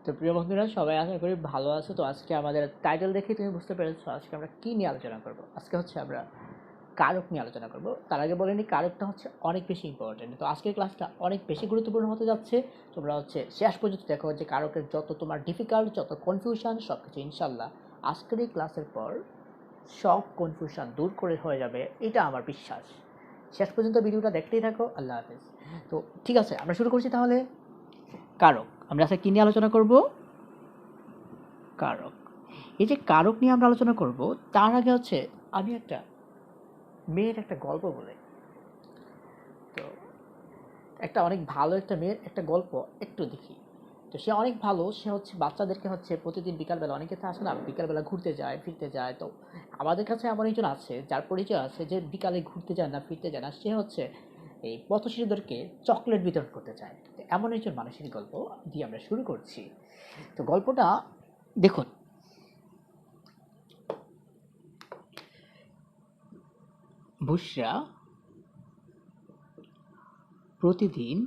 তো প্রিয় বন্ধুরা, সবাই আশা করি ভালো আছো। তো আজকে আমাদের টাইটেল দেখে তুমি বুঝতে পেরেছো আজকে আমরা কি নিয়ে আলোচনা করব। আজকে হচ্ছে আমরা কারক নিয়ে আলোচনা করব। তার আগে বলে নিই, কারকটা হচ্ছে অনেক বেশি ইম্পর্টেন্ট। তো আজকের ক্লাসটা অনেক বেশি গুরুত্বপূর্ণ হতে যাচ্ছে। তোমরা হচ্ছে শেষ পর্যন্ত দেখো যে কারকের যত তোমার ডিফিকাল্ট, যত কনফিউশন, সব কিছু ইনশাল্লাহ আজকের এই ক্লাসের পর সব কনফিউশন দূর করে হয়ে যাবে, এটা আমার বিশ্বাস। শেষ পর্যন্ত ভিডিওটা দেখতেই থাকো। আল্লাহ হাফেজ। তো ঠিক আছে, আমরা শুরু করছি তাহলে। কারক আমরা আজকে কী নিয়ে আলোচনা করব? কারক। এই যে কারক নিয়ে আমরা আলোচনা করব, তার আগে হচ্ছে আমি একটা মেয়ের একটা গল্প বলি। তো একটা অনেক ভালো একটা মেয়ের একটা গল্প একটু দেখি। তো সে অনেক ভালো, সে হচ্ছে বাচ্চাদেরকে হচ্ছে প্রতিদিন বিকালবেলা, অনেকে তো আসে না বিকালবেলা ঘুরতে যায় ফিরতে যায়। তো আমাদের কাছে এমন একজন আছে যার পরিচয় আছে যে বিকালে ঘুরতে যায় না ফিরতে যায় না, সে হচ্ছে এই পথ শিশুদেরকে চকলেট বিতরণ করতে চায়। তো এমন একজন মানুষের গল্প দিয়ে আমরা শুরু করছি। তো গল্পটা দেখুন। বুশরা প্রতিদিন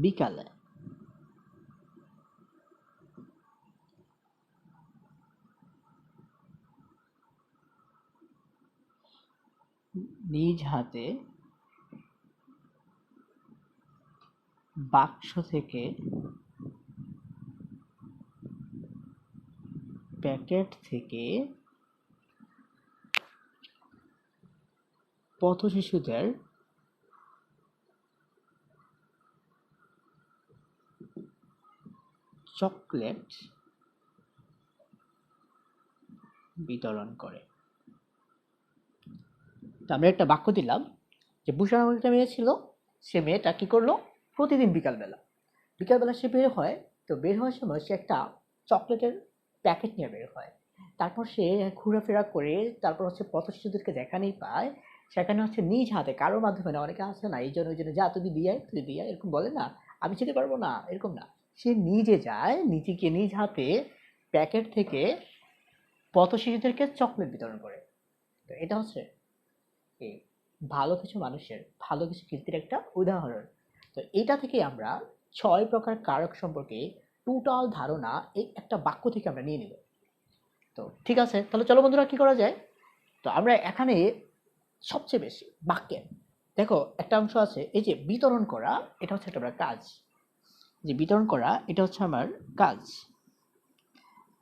বিকালে নিজ হাতে বাক্স থেকে প্যাকেট থেকে পথ শিশুদের চকলেট বিতরণ করে। তো আমরা একটা বাক্য দিলাম যে বুশরা নামক একটা মেয়ে ছিল। সে মেয়েটা কি করলো, প্রতিদিন বিকালবেলা বিকালবেলা সে বের হয়। তো বের হওয়ার সময় সে একটা চকলেটের প্যাকেট নিয়ে বের হয়। তারপর সে ঘোরাফেরা করে তারপর হচ্ছে পথ শিশুদেরকে যেখানেই পায় সেখানে হচ্ছে নিজ হাতে, কারোর মাধ্যমে না, অনেকে আসে না এই জন্য ওই জন্য, যা তুই দিয়ে আয়, তুই দিয়ে আয়, এরকম বলে না, আমি যেতে পারবো না, এরকম না। সে নিজে যায়, নিজে গিয়ে নিজ হাতে প্যাকেট থেকে পথ শিশুদেরকে চকলেট বিতরণ করে। তো এটা হচ্ছে এই ভালো কিছু মানুষের ভালো কিছু কীর্তির একটা উদাহরণ। তো এটা থেকে আমরা 6 প্রকার কারক সম্পর্কে টোটাল ধারণা এই একটা বাক্য থেকে আমরা নিয়ে নিব। তো ঠিক আছে, তাহলে চলো বন্ধুরা কি করা যায়। তো আমরা এখানে সবচেয়ে বেশি বাক্যে দেখো একটা অংশ আছে, এই যে বিতরণ করা, এটা হচ্ছে একটা আমার কাজ। যে বিতরণ করা এটা হচ্ছে আমার কাজ।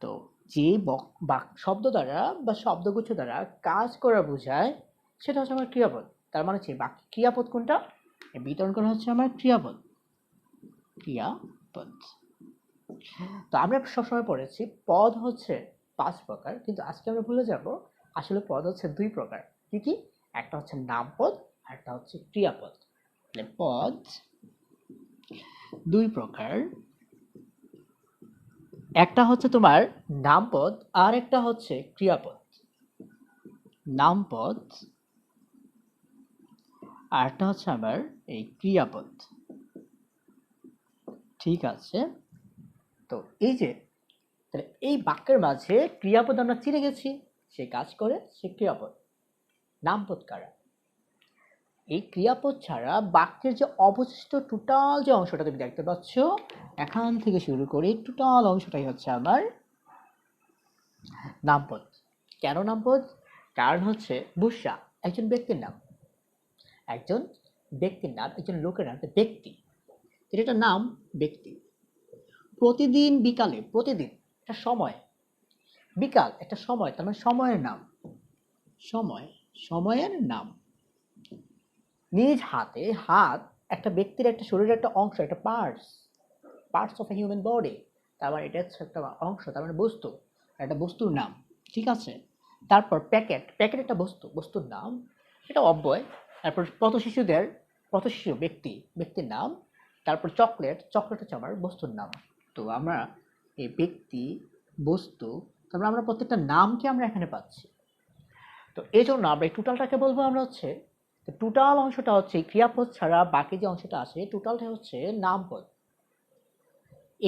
তো যে শব্দ দ্বারা বা শব্দগুচ্ছ দ্বারা কাজ করা বোঝায় সেটা হচ্ছে আমার ক্রিয়াপদ। তার মানে হচ্ছে বাক্যে ক্রিয়াপদ কোনটা? বিতরণ করা হচ্ছে আমার ক্রিয়াপদ। ক্রিয়াপদ। তো আমরা সবসময় পড়েছি পদ হচ্ছে 5 প্রকার, কিন্তু আজকে আমরা ভুলে যাব আসলে পদ হচ্ছে 2 প্রকার। কি কি? একটা হচ্ছে নামপদ আর একটা হচ্ছে ক্রিয়াপদ। মানে পদ 2 প্রকার, একটা হচ্ছে তোমার নামপদ আর একটা হচ্ছে ক্রিয়াপদ। নামপদ আর একটা হচ্ছে আবার এই ক্রিয়াপদ। ঠিক আছে। তো এই যে তাহলে এই বাক্যের মাঝে ক্রিয়াপদ আমরা চিনে গেছি, সে কাজ করে, সে ক্রিয়াপদ। নামপদ কারা? এই ক্রিয়াপদ ছাড়া বাক্যের যে অবশিষ্ট টোটাল যে অংশটা তুমি দেখতে পাচ্ছ, এখান থেকে শুরু করে টোটাল অংশটাই হচ্ছে আমার নামপদ। কেন নামপদ? কারণ হচ্ছে বুশরা একজন ব্যক্তির নাম, একজন ব্যক্তির নাম, একজন লোকের নাম, ব্যক্তি। এটা নাম, ব্যক্তি। প্রতিদিন বিকালে, প্রতিদিন একটা সময়, বিকাল একটা সময়, তার মানে সময়ের নাম, সময়, সময়ের নাম। নিজ হাতে, হাত একটা ব্যক্তির একটা শরীরের একটা অংশ, একটা parts, parts of a human body. তার মানে এটা হচ্ছে একটা অংশ, তার মানে বস্তু, একটা বস্তুর নাম। ঠিক আছে। তারপর প্যাকেট, প্যাকেট একটা বস্তু, বস্তুর নাম, এটা অব্যয়। তারপর পথ শিশুদের, পথ শিশু ব্যক্তি, ব্যক্তির নাম। তারপর চকলেট, চকলেট হচ্ছে আমার বস্তুর নাম। তো আমরা এই ব্যক্তি, বস্তু, তারপর আমরা প্রত্যেকটা নামকে আমরা এখানে পাচ্ছি। তো এই জন্য আমরা এই টোটালটাকে বলবো আমরা হচ্ছে, টোটাল অংশটা হচ্ছে ক্রিয়াপদ ছাড়া বাকি যে অংশটা আছে টোটালটা হচ্ছে নামপদ।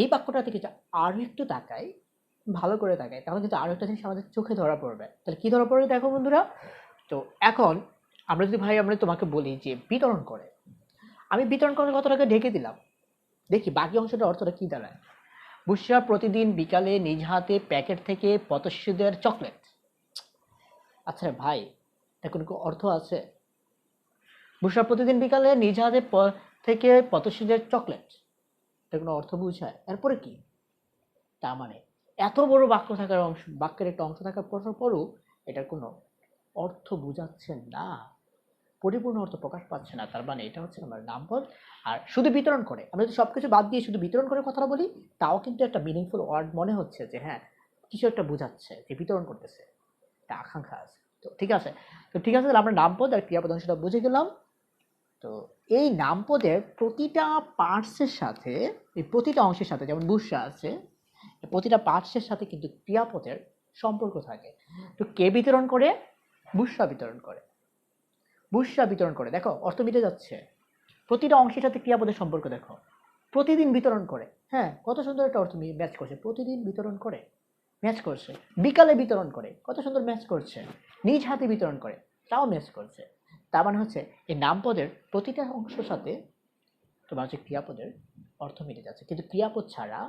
এই বাক্যটা থেকে আরো একটু তাকাই, ভালো করে তাকাই, তাহলে কিন্তু আরো একটা জিনিস আমাদের চোখে ধরা পড়বে। তাহলে কি ধরা পড়বে দেখো বন্ধুরা। তো এখন আমরা যদি ভাই আমরা তোমাকে বলি যে বিতরণ করে, আমি বিতরণ করার কথাটাকে ঢেকে দিলাম, দেখি বাকি অংশটার অর্থটা কি দাঁড়ায়। বুশরা প্রতিদিন বিকালে নিজ হাতে প্যাকেট থেকে পথশিশুদের চকলেট। আচ্ছা ভাই, এটা কোনো অর্থ আছে? বুশরা প্রতিদিন বিকালে নিজ হাতে থেকে পথশিশুদের চকলেট, এটা কোনো অর্থ বুঝায়? এরপরে কি? তার মানে এত বড় বাক্য থাকার অংশ, বাক্যের একটা অংশ থাকার পরও এটার কোনো অর্থ বোঝাচ্ছে না, পরিপূর্ণ অর্থ প্রকাশ পাচ্ছে না। তার মানে এটা হচ্ছে আমার নামপদ। আর শুধু বিতরণ করে, আমরা যদি সবকিছু বাদ দিয়ে শুধু বিতরণ করে কথা বলি, তাও কিন্তু একটা মিনিংফুল ওয়ার্ড মনে হচ্ছে যে হ্যাঁ কিছু একটা বোঝাচ্ছে, যে বিতরণ করতেছে, একটা আকাঙ্ক্ষা আছে। তো ঠিক আছে, তাহলে আমরা নামপদ আর ক্রিয়াপদ অংশটা বুঝে গেলাম। তো এই নামপদের প্রতিটা পার্টসের সাথে, এই প্রতিটা অংশের সাথে, যেমন বুসরা আছে, প্রতিটা পার্টসের সাথে কিন্তু ক্রিয়াপদের সম্পর্ক থাকে। তো কে বিতরণ করে? বুসরা বিতরণ করে। বুসরা বিতরণ করে, দেখো অর্থ মিটে যাচ্ছে। প্রতিটা অংশের সাথে ক্রিয়াপদের সম্পর্ক দেখো। প্রতিদিন বিতরণ করে, হ্যাঁ কত সুন্দর একটা অর্থ ম্যাচ করছে। প্রতিদিন বিতরণ করে, ম্যাচ করছে। বিকালে বিতরণ করে, কত সুন্দর ম্যাচ করছে। নিজ হাতে বিতরণ করে, তাও ম্যাচ করছে। তার মানে হচ্ছে এই নামপদের প্রতিটা অংশের সাথে তোমার হচ্ছে ক্রিয়াপদের অর্থ মিলে যাচ্ছে, কিন্তু ক্রিয়াপদ ছাড়া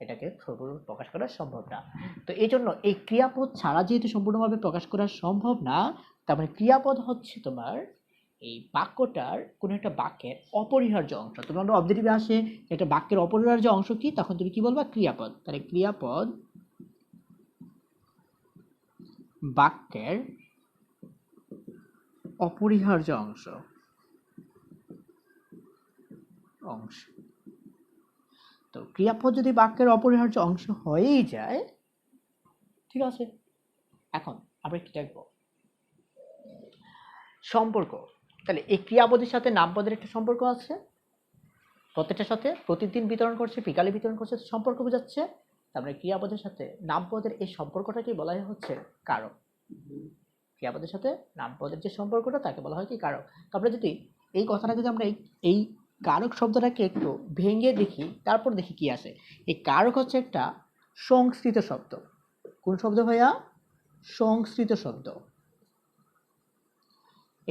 এটাকে সম্পূর্ণ প্রকাশ করা সম্ভব না। তো এই জন্য এই ক্রিয়াপদ ছাড়া যেহেতু সম্পূর্ণভাবে প্রকাশ করা সম্ভব না, তার মানে ক্রিয়াপদ হচ্ছে তোমার এই বাক্যটার কোনো একটা বাক্যের অপরিহার্য অংশ। তোমার অবজেক্টিভে আসে একটা বাক্যের অপরিহার্য অংশ কি, তখন তুমি কি বলবা? ক্রিয়াপদ। তাহলে ক্রিয়াপদ বাক্যের অপরিহার্য অংশ। তো ক্রিয়াপদ যদি বাক্যের অপরিহার্য অংশ হয়েই যায়, ঠিক আছে, এখন আমরা কি দেখবো? সম্পর্ক। তাহলে এই ক্রিয়াপদের সাথে নামপদের একটা সম্পর্ক আছে, প্রত্যেকটার সাথে প্রতিদিন বিতরণ করছে, বিকালে বিতরণ করছে, সম্পর্ক বোঝাচ্ছে। তারপরে ক্রিয়াপদের সাথে নামপদের এই সম্পর্কটাকে বলা হচ্ছে কারক। ক্রিয়াপদের সাথে নামপদের যে সম্পর্কটা তাকে বলা হয় কি? কারক। তারপরে যদি এই কথাটাকে যদি আমরা এই কারক শব্দটাকে একটু ভেঙে দেখি, তারপর দেখি কি আসে। এই কারক হচ্ছে একটা সংস্কৃত শব্দ। কোন শব্দ ভাইয়া? সংস্কৃত শব্দ।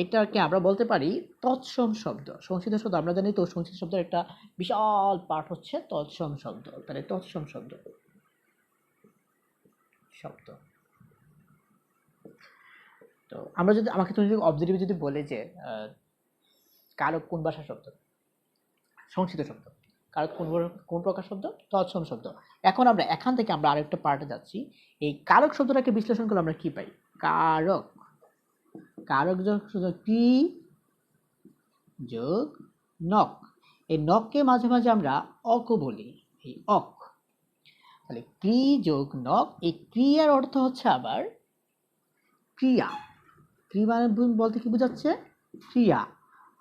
এটাকে আমরা বলতে পারি তৎসম শব্দ। সংস্কৃত শব্দ আমরা জানি তো, সংস্কৃত শব্দের একটা বিশাল পার্ট হচ্ছে তৎসম শব্দ। তাহলে তৎসম শব্দ শব্দ। তো আমরা যদি, আমাকে তুমি যদি অবজেক্টিভ যদি বলে যে কারক কোন ভাষার শব্দ? সংস্কৃত শব্দ। কারক কোন প্রকার শব্দ? তৎসম শব্দ। এখন আমরা এখান থেকে আমরা আরেকটা পার্টে যাচ্ছি। এই কারক শব্দটাকে বিশ্লেষণ করলে আমরা কি পাই? কারক, কারক যোগ কি যোগ নক। এই নককে মাঝে মাঝে আমরা অক বলি, এই অক। তাহলে ক্রি যোগ নক, এই ক্রিয়ার অর্থ হচ্ছে আবার ক্রিয়া। ক্রি মানে বলতে কি বোঝাচ্ছে? ক্রিয়া।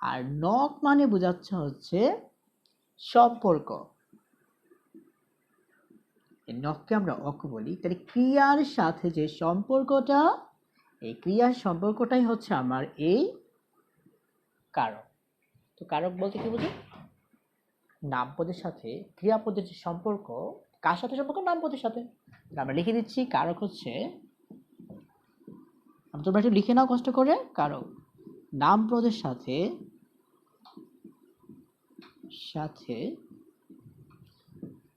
আর নক মানে বোঝাচ্ছে হচ্ছে সম্পর্ক। নককে আমরা অক বলি। তাহলে ক্রিয়ার সাথে যে সম্পর্কটা, এই ক্রিয়ার সম্পর্কটাই হচ্ছে আমার এই কারক। তো কারক বলতে কি বুঝি? নামপদের সাথে ক্রিয়াপদের যে সম্পর্ক, কার সাথে সম্পর্ক? নামপদের সাথে। আমরা লিখে দিচ্ছি কারক হচ্ছে, তোমরা একটু লিখে নাও কষ্ট করে। কারক নামপদের সাথে সাথে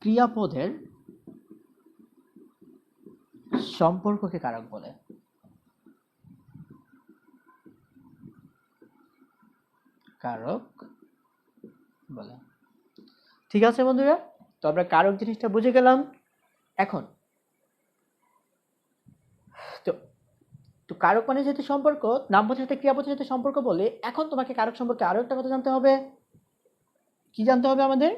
ক্রিয়াপদের সম্পর্ককে কারক বলে। কারক বলে। ঠিক আছে বন্ধুরা, তো আমরা কারক জিনিসটা বুঝে গেলাম। এখন তো তো কারক মানে যেহেতু সম্পর্ক, নামপদের সাথে ক্রিয়াপদের সাথে সম্পর্ক বলে, এখন তোমাকে কারক সম্পর্কে আরো একটা কথা জানতে হবে। কি জানতে হবে আমাদের?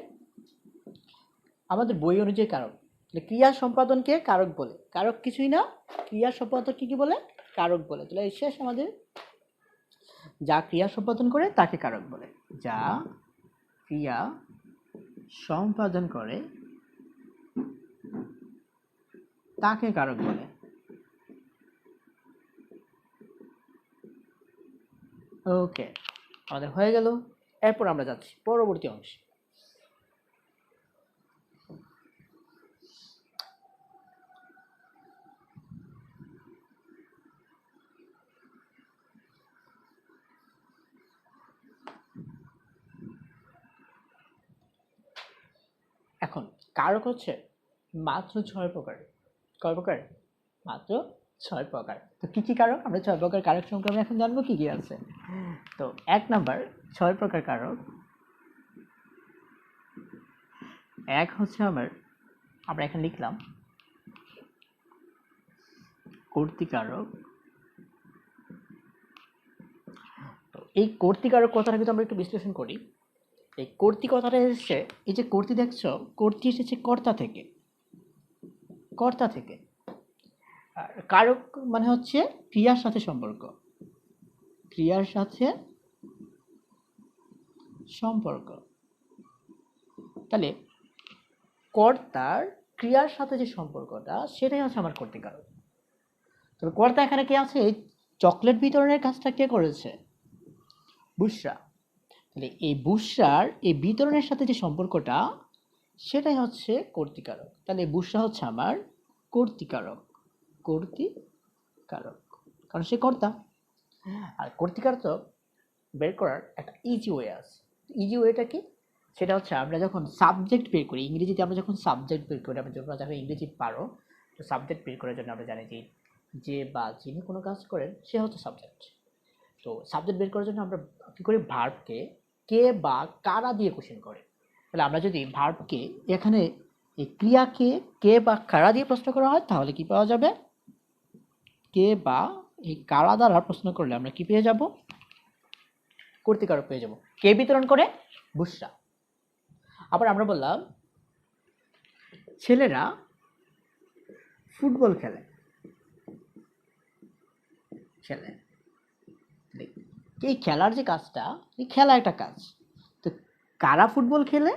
আমাদের বই অনুযায়ী কারক, ক্রিয়া সম্পাদনকে কারক বলে। কারক কিছুই না, ক্রিয়া সম্পাদনকে কি বলে? কারক বলে। তাহলে শেষ আমাদের, যা ক্রিয়া সম্পাদন করে তাকে কারক বলে। যা ক্রিয়া সম্পাদন করে তাকে কারক বলে। ওকে, আমাদের হয়ে গেল। এরপর আমরা যাচ্ছি পরবর্তী অংশে। এখন কারক হচ্ছে মাত্র 6 প্রকার। কয় প্রকার? মাত্র 6 প্রকার। তো কি কি কারক? আমরা 6 প্রকার কারক সম্পর্কে আমরা এখন জানবো কি কি আছে। তো 1 নাম্বার 6 প্রকার কারক। এক হচ্ছে আমরা এখানে লিখলাম কর্তৃকারক। তো এই কর্তৃকারক কথাটা কিন্তু আমরা একটু বিশ্লেষণ করি। এই কর্তৃ কথাটা এসেছে, এই যে কর্তৃ দেখছো, কর্তৃ এসেছে কর্তা থেকে। কর্তা থেকে। আর কারক মানে হচ্ছে ক্রিয়ার সাথে সম্পর্ক। ক্রিয়ার সাথে সম্পর্ক। তাহলে কর্তার ক্রিয়ার সাথে যে সম্পর্কটা, সেটাই হচ্ছে আমার কর্তৃকারক। তবে কর্তা এখানে কে আছে? এই চকলেট বিতরণের কাজটা কে করেছে? বুশরা। তাহলে এই বুশরার এই বিতরণের সাথে যে সম্পর্কটা, সেটাই হচ্ছে কর্তৃকারক। তাহলে বুশরা হচ্ছে আমার কর্তৃকারক। কর্তৃকারক, কারণ সে কর্তা। আর কর্তৃকারক বের করার একটা ইজি ওয়ে আছে। ইজি ওয়েটা কি? সেটা হচ্ছে আমরা যখন সাবজেক্ট বের করি, ইংরেজিতে আমরা যখন সাবজেক্ট বের করি, আমরা যখন যারা ইংরেজি পারো, তো সাবজেক্ট বের করার জন্য আমরা জানি যে বা যিনি কোনো কাজ করেন সে হচ্ছে সাবজেক্ট। তো সাবজেক্ট বের করার জন্য আমরা কী করি? ভার্বকে কে বা কারা দিয়ে কোশ্চেন করে। তাহলে আমরা যদি ভার্বকে এখানে এই ক্রিয়াকে কে বা কারা দিয়ে প্রশ্ন করা হয়, তাহলে কি পাওয়া যাবে? কে বা এই কারা দ্বারা প্রশ্ন করলে আমরা কি পেয়ে যাব? কর্তৃকারক পেয়ে যাব। কে বিতরণ করে? বুশরা। আবার আমরা বললাম ছেলেরা ফুটবল খেলে। খেলে, এই খেলার যে কাজটা, এই খেলা একটা কাজ। তো কারা ফুটবল খেলে?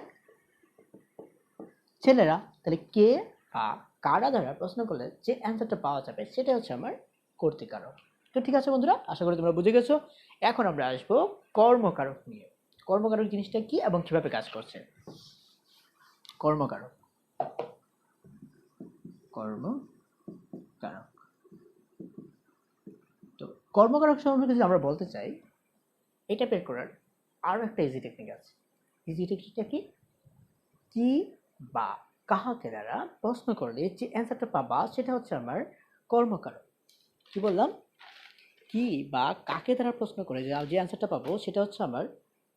ছেলেরা। তাহলে কে বা কারা দ্বারা প্রশ্ন করলে যে অ্যান্সারটা পাওয়া যাবে, সেটা হচ্ছে আমার কর্তৃকারক। তো ঠিক আছে বন্ধুরা, আশা করি তোমরা বুঝে গেছো। এখন আমরা আসবো কর্মকারক নিয়ে। কর্মকারক জিনিসটা কি এবং কিভাবে কাজ করছে। কর্মকারক। কর্মকারক। তো কর্মকারক সম্পর্কে যদি আমরা বলতে চাই, এটা বের করার আরও একটা ইজি টেকনিক আছে। ইজি টেকনিকটা কি? কি বা কাহাকে দ্বারা প্রশ্ন করলে যে অ্যান্সারটা পাবা, সেটা হচ্ছে আমার কর্মকারক। কি বললাম? কি বা কাকে দ্বারা প্রশ্ন করে যে অ্যান্সারটা পাবো, সেটা হচ্ছে আমার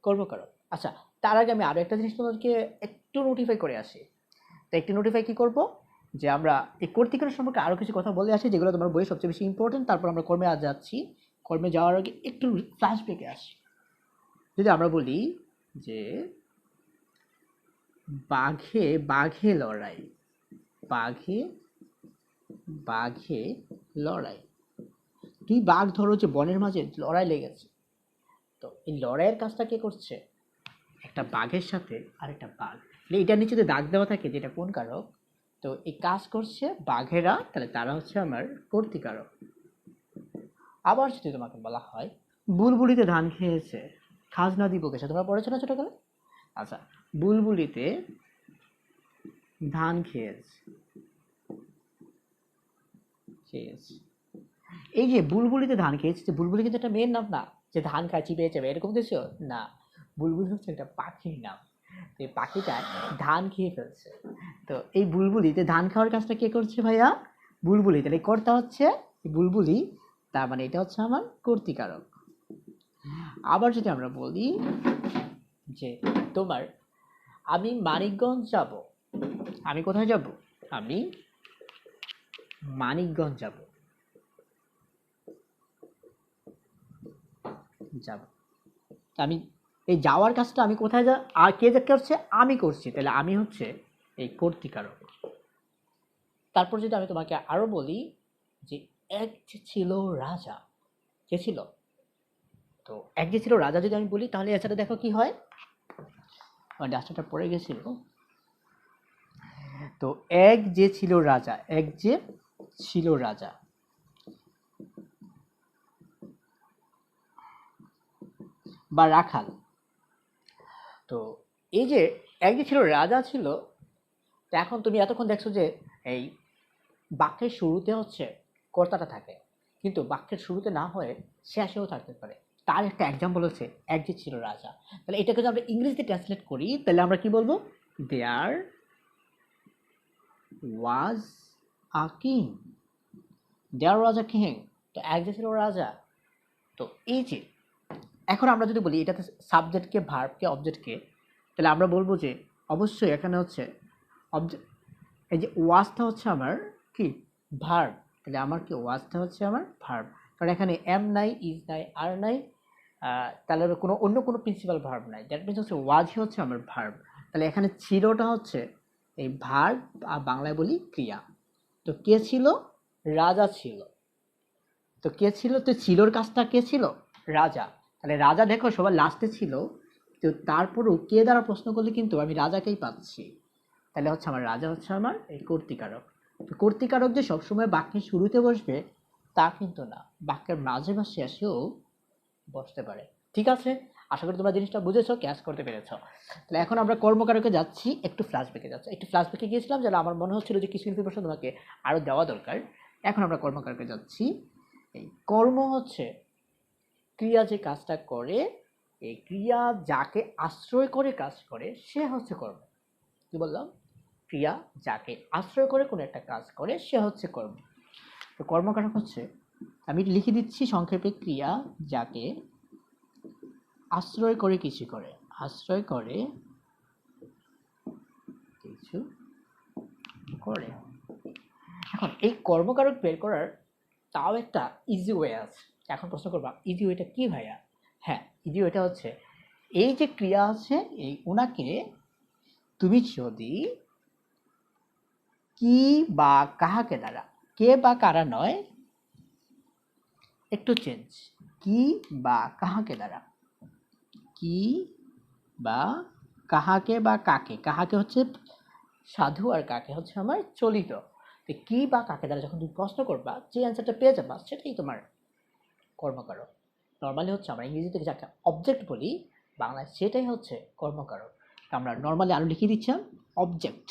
কর্মকারক। আচ্ছা, তার আগে আমি আরও একটা জিনিস তোমাদেরকে একটু নোটিফাই করে আসি। তো একটু নোটিফাই কি করব, যে আমরা এই কর্তৃকারক সম্পর্কে আরও কিছু কথা বলে আসি, যেগুলো তোমার বইয়ে সবচেয়ে বেশি ইম্পর্টেন্ট। তারপর আমরা কর্মে আজ যাচ্ছি। কর্মে যাওয়ার আগে একটু ফ্ল্যাশব্যাকে আসি। যদি আমরা বলি যে বাঘে বাঘে লড়াই, বাঘে বাঘে লড়াই। দুই বাঘ ধরো যে বনের মাঝে লড়াই লেগেছে। তো এই লড়াইয়ের কাজটা কে করছে? একটা বাঘের সাথে আরেকটা বাঘ। এটার নিচে যে দাগ দেওয়া থাকে, যেটা কোন কারক? তো এই কাজ করছে বাঘেরা, তাহলে তারা হচ্ছে আমার কর্তৃকারক। আবার যদি তোমাকে বলা হয় বুলবুলিতে ধান খেয়েছে, খাজনা দিব কেসে, তোমরা পড়েছো না ছোটকালে? আচ্ছা, বুলবুলিতে ধান খেয়েছে। এই যে বুলবুলিতে ধান খেয়েছে, যে বুলবুলি কিন্তু একটা মেয়ের নাম না, যে ধান খায় চিবিয়ে যাবে এরকম কিছু না। বুলবুলি হচ্ছে একটা পাখির নাম। তো এই পাখিটা ধান খেয়ে ফেলছে। তো এই বুলবুলিতে ধান খাওয়ার কাজটা কে করছে ভাইয়া? বুলবুলি। তাহলে কর্তা হচ্ছে বুলবুলি, তার মানে এটা হচ্ছে আমার কর্তৃকারক। আবার যদি আমরা বলি যে তোমার আমি মানিকগঞ্জ যাব, আমি কোথায় যাব? আমি মানিকগঞ্জ যাব। আমি এই যাওয়ার কাজটা আমি কোথায় আর কে যে করছে? আমি করছি। তাহলে আমি হচ্ছে এই কর্তৃকারক। তারপর যদি আমি তোমাকে আরো বলি যে এক যে ছিল রাজা, কে ছিল? তো এক যে ছিল রাজা যদি আমি বলি, তাহলে এছাড়া দেখো কি হয়, আমার ডাস্টারটা পড়ে গেছিল। তো এক যে ছিল রাজা, এক যে ছিল রাজা, বা রাখাল। তো এই যে এক যে ছিল রাজা ছিল, তো এখন তুমি এতক্ষণ দেখছো যে এই বাক্যের শুরুতে হচ্ছে কর্তাটা থাকে, কিন্তু বাক্যের শুরুতে না হয়ে শেষেও থাকতে পারে। তার একটা এক্সাম্পল হচ্ছে এক যে ছিল রাজা। তাহলে এটাকে যদি আমরা ইংরেজিতে ট্রান্সলেট করি, তাহলে আমরা কি বলবো? দেয়ার ওয়াজ a king, there was a king, তো একজন ছিল রাজা। তো এই যে এখন আমরা যদি বলি এটাতে সাবজেক্টকে ভার্বকে অবজেক্টকে, তাহলে আমরা বলবো যে অবশ্যই এখানে হচ্ছে অবজেক্ট, এই যে ওয়াজটা হচ্ছে আমার কি ভার্ব, তাহলে আমার কি ওয়াজটা হচ্ছে আমার ভার্ব, কারণ এখানে এম নাই, ইজ নাই, আর নাই, তাহলে কোনো অন্য কোনো প্রিন্সিপাল ভার্ব নাই, দ্যাট মিনস হচ্ছে ওয়াজই হচ্ছে আমার ভার্ব। তাহলে এখানে ছিলটা হচ্ছে এই ভার্ব, আর বাংলায় বলি ক্রিয়া। তো কে ছিল? রাজা ছিল। তো কে ছিল? তো ছিলর কাজটা কে ছিল? রাজা। তাহলে রাজা দেখো সবার লাস্টে ছিল, তো তারপরেও কে দ্বারা প্রশ্ন করলে কিন্তু আমি রাজাকেই পাচ্ছি। তাহলে হচ্ছে আমার রাজা হচ্ছে আমার এই কর্তৃকারক। তো কর্তৃকারক যে সবসময় বাক্যের শুরুতে বসবে তা কিন্তু না, বাক্যের মাঝে বা শেষেও বসতে পারে। ঠিক আছে, আশা করি তোমরা জিনিসটা বুঝেছো, ক্যাচ করতে পেরেছো। তাহলে এখন আমরা কর্মকারকে যাচ্ছি, একটু ফ্ল্যাশব্যাকে যাচ্ছি। একটু ফ্ল্যাশব্যাকে গিয়েছিলাম যেন আমার মনে হচ্ছিল যে কিছু ইনফরমেশন তোমাকে আরও দেওয়া দরকার। এখন আমরা কর্মকারকে যাচ্ছি। এই কর্ম হচ্ছে ক্রিয়া যে কাজটা করে, এই ক্রিয়া যাকে আশ্রয় করে কাজ করে সে হচ্ছে কর্ম। কি বললাম? ক্রিয়া যাকে আশ্রয় করে কোনো একটা কাজ করে সে হচ্ছে কর্ম। তো কর্মকারক হচ্ছে, আমি লিখে দিচ্ছি সংক্ষেপে, ক্রিয়া যাকে আশ্রয় করে কিছু করে, আশ্রয় করে কিছু করে। এখন এই কর্মকারক বের করার তাও একটা ইজি ওয়ে আছে। এখন প্রশ্ন করবা ইজি ওয়েটা কি ভাইয়া? হ্যাঁ, ইজি ওয়েটা হচ্ছে এই যে ক্রিয়া আছে, এই ওনাকে তুমি যদি কি বা কাহাকে দ্বারা, কে বা কারা নয়, একটু চেঞ্জ, কি বা কাহাকে দ্বারা, কি বা কাহাকে বা কাকে, কাহাকে হচ্ছে সাধু আর কাকে হচ্ছে আমার চলিত। তো কি বা কাকে দ্বারা যখন তুমি প্রশ্ন করবা, যে অ্যান্সারটা পেয়ে যাবা সেটাই তোমার কর্মকারক। নর্মালি হচ্ছে আমরা ইংরেজিতে যাকে অবজেক্ট বলি, বাংলায় সেটাই হচ্ছে কর্মকারক। আমরা নর্মালি আরো লিখে দিচ্ছিলাম অবজেক্ট।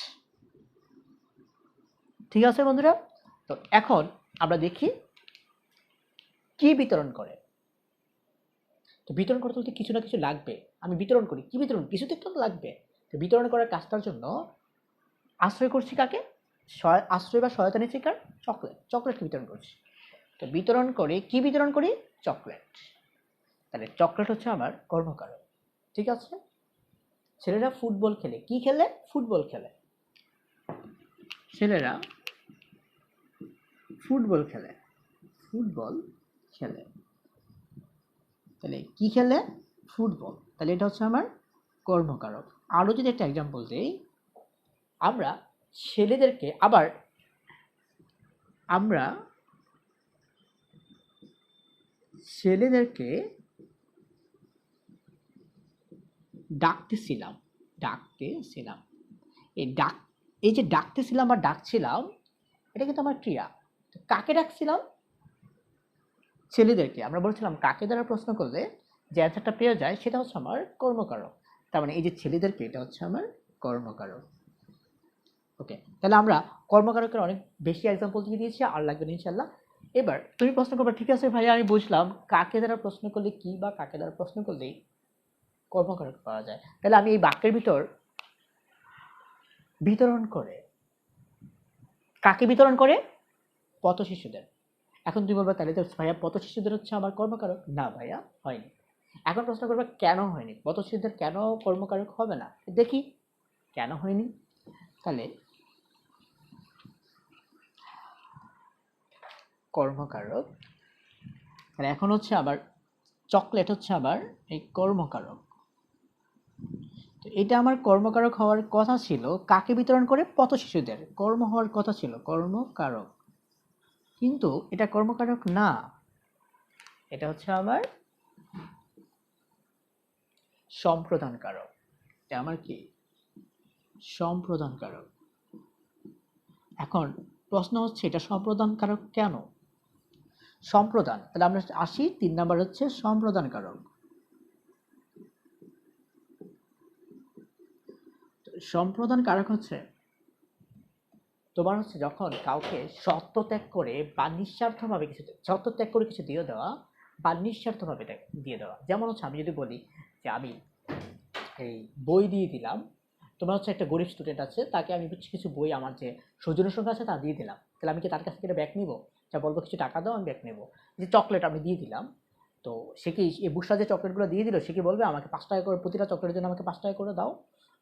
ঠিক আছে বন্ধুরা, তো এখন আমরা দেখি কি বিতরণ করে। তো বিতরণ করতে হলে কিছু না কিছু লাগবে, আমি বিতরণ করি, কি বিতরণ? কিছু তো একটা লাগবে। তো বিতরণ করার কাজটার জন্য আশ্রয় করছি কাকে? আশ্রয় বা সহায়তা নিচ্ছি কার? চকলেট, চকলেটকে বিতরণ করছি। তো বিতরণ করে কি বিতরণ করি? চকলেট। তাহলে চকলেট হচ্ছে আমার কর্মকারক। ঠিক আছে, ছেলেরা ফুটবল খেলে, কি খেলে? ফুটবল খেলে। ছেলেরা ফুটবল খেলে, ফুটবল খেলে। তাহলে কি খেলে? ফুটবল। তাহলে এটা হচ্ছে আমার কর্মকারক। আরও যদি একটা এক্সাম্পল দিই, আমরা ছেলেদেরকে আবার আমরা ছেলেদেরকে ডাকতেছিলাম, ডাকতেছিলাম। এই যে ডাকতেছিলাম বা ডাকছিলাম, এটা কিন্তু আমার ক্রিয়া। কাকে ডাকছিলাম? ছেলেদেরকে। আমরা বলছিলাম কাকে দ্বারা প্রশ্ন করলে যে অ্যান্সারটা পেয়ে যায় সেটা হচ্ছে আমার কর্মকারক। তার মানে এই যে ছেলেদেরকে, এটা হচ্ছে আমার কর্মকারক। ওকে, তাহলে আমরা কর্মকারকের অনেক বেশি এক্সাম্পল দিয়ে দিয়েছি, আর লাগবে না ইনশাল্লাহ। এবার তুমি প্রশ্ন করবে, ঠিক আছে ভাইয়া আমি বুঝলাম কাকে দ্বারা প্রশ্ন করলে কি বা কাকে দ্বারা প্রশ্ন করলেই কর্মকারক পাওয়া যায়, তাহলে আমি এই বাক্যের ভিতর বিতরণ করে, কাকে বিতরণ করে? পথ শিশুদের। এখন তুমি বলবা তাহলে তো ভাইয়া পথ শিশুদের হচ্ছে আমার কর্মকারক। না ভাইয়া, হয়নি। এখন প্রশ্ন করবা কেন হয়নি? পথ শিশুদের কেন কর্মকারক হবে না? দেখি কেন হয়নি। তাহলে কর্মকারক, তাহলে এখন হচ্ছে আবার চকলেট হচ্ছে আবার এই কর্মকারক। তো এটা আমার কর্মকারক হওয়ার কথা ছিল, কাকে বিতরণ করে? পথ শিশুদের। কর্ম হওয়ার কথা ছিল কর্মকারক, কিন্তু এটা কর্মকারক না, এটা হচ্ছে আমার সম্প্রদান কারক। এটা আমার কি? সম্প্রদান কারক। এখন প্রশ্ন হচ্ছে এটা সম্প্রদান কারক কেন? সম্প্রদান, তাহলে আমরা আসি 3 নাম্বার হচ্ছে সম্প্রদান কারক। সম্প্রদান কারক হচ্ছে তোমার হচ্ছে যখন কাউকে সত্য ত্যাগ করে বা নিঃস্বার্থভাবে কিছু, সত্য ত্যাগ করে কিছু দিয়ে দেওয়া বা নিঃস্বার্থভাবে দিয়ে দেওয়া। যেমন হচ্ছে আমি যদি বলি যে আমি এই বই দিয়ে দিলাম, তোমার হচ্ছে একটা গরিব স্টুডেন্ট আছে, তাকে আমি কিছু বই আমার যে সৌজন্য সংখ্যা আছে তা দিয়ে দিলাম, তাহলে আমি কি তার কাছ থেকে ব্যাক নিব? যা বলবো কিছু টাকা দাও আমি ব্যাক নেব। যে চকলেট আমি দিয়ে দিলাম, তো সে কি এই বুসরা যে চকলেটগুলো দিয়ে দিল, সে কি বলবে আমাকে 5 টাকা করে, প্রতিটা চকলেটের জন্য আমাকে 5 টাকা করে দাও?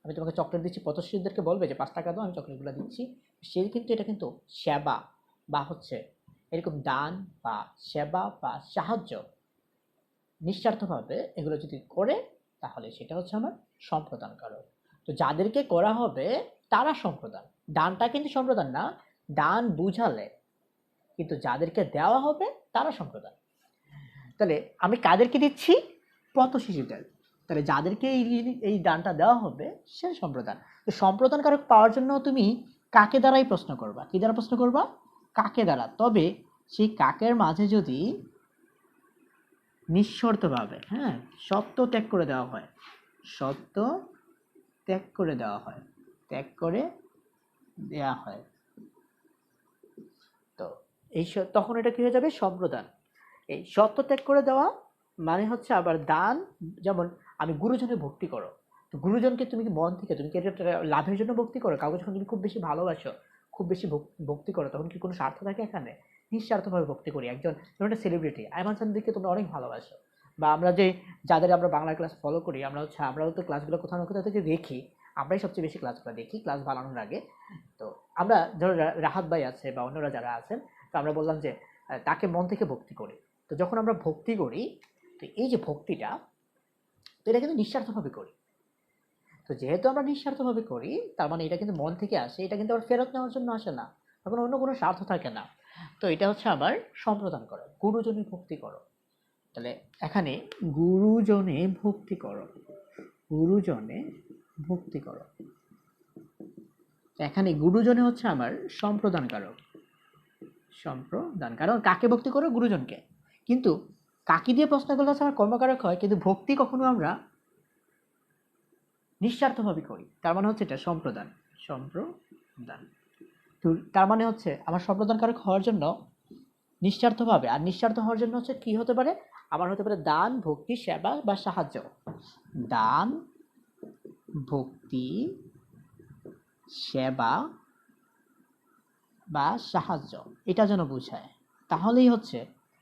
আমি তোমাকে চকলেট দিচ্ছি, পথশিশুদেরকে বলবে যে 5 টাকা দাও, আমি চকলেটগুলো দিচ্ছি? সে কিন্তু এটা কিন্তু সেবা বা হচ্ছে এরকম দান বা সেবা বা সাহায্য নিঃস্বার্থভাবে এগুলো যদি করে, তাহলে সেটা হচ্ছে আমার সম্প্রদানকারক। তো যাদেরকে করা হবে তারা সম্প্রদান। দানটা কিন্তু সম্প্রদান না, দান বুঝালে, কিন্তু যাদেরকে দেওয়া হবে তারা সম্প্রদান। তাহলে আমি কাদেরকে দিচ্ছি? পথ শিশুদের। তাহলে যাদেরকে এই দানটা দেওয়া হবে সে সম্প্রদান। তো সম্প্রদানকারক পাওয়ার জন্য তুমি কাকে দ্বারাই প্রশ্ন করবা? কি দ্বারা প্রশ্ন করবা? কাকে দ্বারা। তবে সেই কাকের মাঝে যদি নিঃশর্তভাবে, হ্যাঁ, সত্য ত্যাগ করে দেওয়া হয়, সত্য ত্যাগ করে দেওয়া হয়, ত্যাগ করে দেওয়া হয়, তো এই তখন এটা কি হয়ে যাবে? সম্প্রদান। এই সত্য ত্যাগ করে দেওয়া মানে হচ্ছে আবার দান। যেমন আমি গুরুজনে ভক্তি করো, তো গুরুজনকে তুমি কি মন থেকে, তুমি কি এটা লাভের জন্য ভক্তি করো? কাউকে যখন তুমি খুব বেশি ভালোবাসো, খুব বেশি ভক্তি করো, তখন কি কোনো স্বার্থ থাকে এখানে? নিঃস্বার্থভাবে ভক্তি করি। একজন ধরুন একটা সেলিব্রিটি আইমান সানদিকে তোমরা অনেক ভালোবাসো, বা আমরা যে যাদের আমরা বাংলা ক্লাস ফলো করি, আমরাও তো ক্লাসগুলো কোথাও না কোথাও থেকে দেখি, আমরাই সবচেয়ে বেশি ক্লাসগুলো দেখি ক্লাস বানানোর আগে। তো আমরা ধরো রাহাত ভাই আছে বা অন্যরা যারা আছেন, তো আমরা বললাম যে তাকে মন থেকে ভক্তি করি। তো যখন আমরা ভক্তি করি, তো এই যে ভক্তিটা, তো এটা কিন্তু নিঃস্বার্থভাবে করি। তো যেহেতু আমরা নিঃস্বার্থভাবে করি, তার মানে এটা কিন্তু মন থেকে আসে, এটা কিন্তু আবার ফেরত নেওয়ার জন্য আসে না, তখন অন্য কোনো স্বার্থ থাকে না। তো এটা হচ্ছে আবার সম্প্রদান করো, গুরুজনে ভক্তি করো। তাহলে এখানে গুরুজনে ভক্তি করো, গুরুজনে ভক্তি করো, এখানে গুরুজনে হচ্ছে আমার সম্প্রদান কারক, সম্প্রদান। কারণ কাকে ভক্তি করো? গুরুজনকে। কিন্তু কাকে দিয়ে প্রশ্ন করলে হচ্ছে আমার কর্মকারক হয়, কিন্তু ভক্তি কখনো আমরা নিঃস্বার্থভাবে করি, তার মানে হচ্ছে এটা সম্প্রদান, সম্প্রদান। তো তার মানে হচ্ছে আমার সম্প্রদানকারক হওয়ার জন্য নিঃস্বার্থভাবে, আর নিঃস্বার্থ হওয়ার জন্য হচ্ছে কি হতে পারে? আমার হতে পারে দান, ভক্তি, সেবা বা সাহায্য। দান, ভক্তি, সেবা বা সাহায্য, এটা যেন বুঝায়। তাহলেই হচ্ছে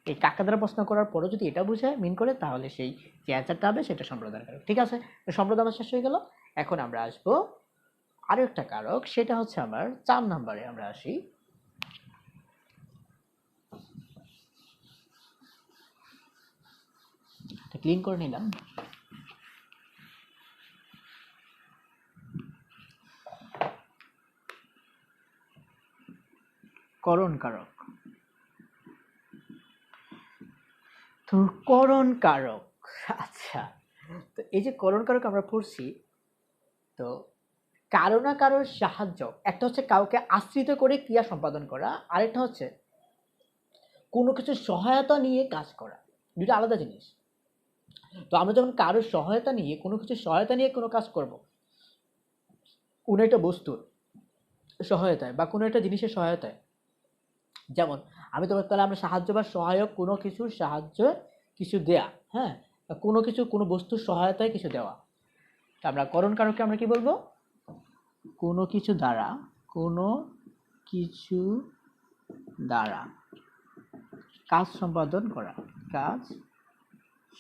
এই কাকা দ্বারা প্রশ্ন করার পরে যদি এটা বুঝায়, মিন করে, তাহলে সেই যে অ্যান্সারটা হবে সেটা সম্প্রদানকারক। ঠিক আছে, সম্প্রদান শেষ হয়ে গেল। এখন আমরা আসবো আরো একটা কারক, সেটা হচ্ছে আমার 4 নম্বরে আমরা আসি। ক্লিন করে নিলাম। করণ কারক। তো করণ কারক, আচ্ছা, তো এই যে করণ কারক আমরা পড়ছি, তো কারো না কারোর সাহায্য, একটা হচ্ছে কাউকে আশ্রিত করে ক্রিয়া সম্পাদন করা, আরেকটা হচ্ছে কোনো কিছু সহায়তা নিয়ে কাজ করা, দুটো আলাদা জিনিস। তো আমরা যখন কারোর সহায়তা নিয়ে, কোনো কিছু সহায়তা নিয়ে কোনো কাজ করব, কোনো একটা বস্তুর সহায়তায় বা কোনো একটা জিনিসের সহায়তায়, যেমন আমি তোমার, তাহলে আমরা সাহায্য বা সহায়ক, কোনো কিছুর সাহায্য, কিছু দেয়া, হ্যাঁ, কোনো কিছু, কোনো বস্তুর সহায়তায় কিছু দেওয়া। তা আমরা করণ কারককে আমরা কি বলবো? কোনো কিছু দ্বারা, কোনো কিছু দ্বারা কাজ সম্পাদন করা, কাজ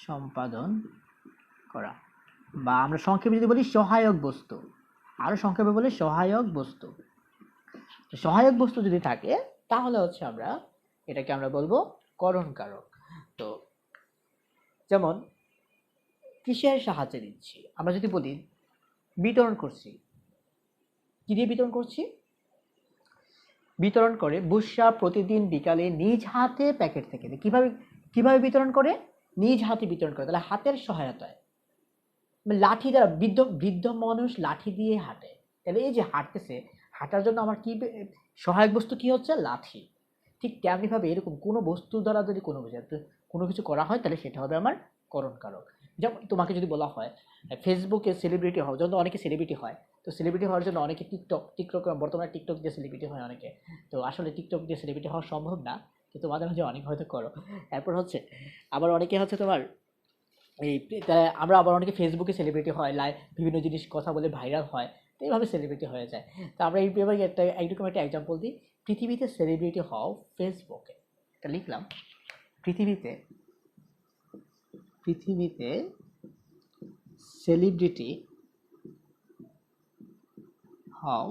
সম্পাদন করা, বা আমরা সংক্ষেপে যদি বলি সহায়ক বস্তু, আরো সংক্ষেপে বলি সহায়ক বস্তু। সহায়ক বস্তু যদি থাকে, তাহলে হচ্ছে আমরা এটাকে আমরা বলবো করণ কারক। তো যেমন কিসের সাহায্যে দিচ্ছি, আমরা যদি বলি বিতরণ করছি, কি দিয়ে বিতরণ করছি? বিতরণ করে বুসরা প্রতিদিন বিকালে নিজ হাতে প্যাকেট থেকে দেয়। কিভাবে, কিভাবে বিতরণ করে? নিজ হাতে বিতরণ করে, তাহলে হাতের সহায়তায়। লাঠি দ্বারা, বৃদ্ধ বৃদ্ধ মানুষ লাঠি দিয়ে হাঁটে, তাহলে এই যে হাঁটতেছে, হাঁটার জন্য আমার কি সহায়ক বস্তু কি হচ্ছে? লাঠি। ঠিক তেমনিভাবে এরকম কোনো বস্তু দ্বারা যদি কোনো কিছু করা হয়, তাহলে সেটা হবে আমার করণ কারক। যেমন তোমাকে যদি বলা হয় ফেসবুকে সেলিব্রিটি হও, যখন অনেকে সেলিব্রিটি হয়, তো সেলিব্রিটি হওয়ার জন্য অনেকে টিকটক বর্তমানে টিকটক দিয়ে সেলিব্রিটি হয় অনেকে। তো আসলে টিকটক দিয়ে সেলিব্রিটি হওয়া সম্ভব না, কিন্তু মাঝে মাঝে অনেক হয়তো করো। এরপর হচ্ছে আবার অনেকে হচ্ছে তোমার এই আমরা আবার অনেকে ফেসবুকে সেলিব্রিটি হয়, বিভিন্ন জিনিস কথা বলে ভাইরাল হয়। তো এইভাবে সেলিব্রিটি হয়ে যায়। তো আমরা এইভাবে এইরকম একটা এক্সাম্পল দিই, পৃথিবীতে সেলিব্রিটি হও ফেসবুকে। এটা লিখলাম, পৃথিবীতে সেলিব্রিটি হও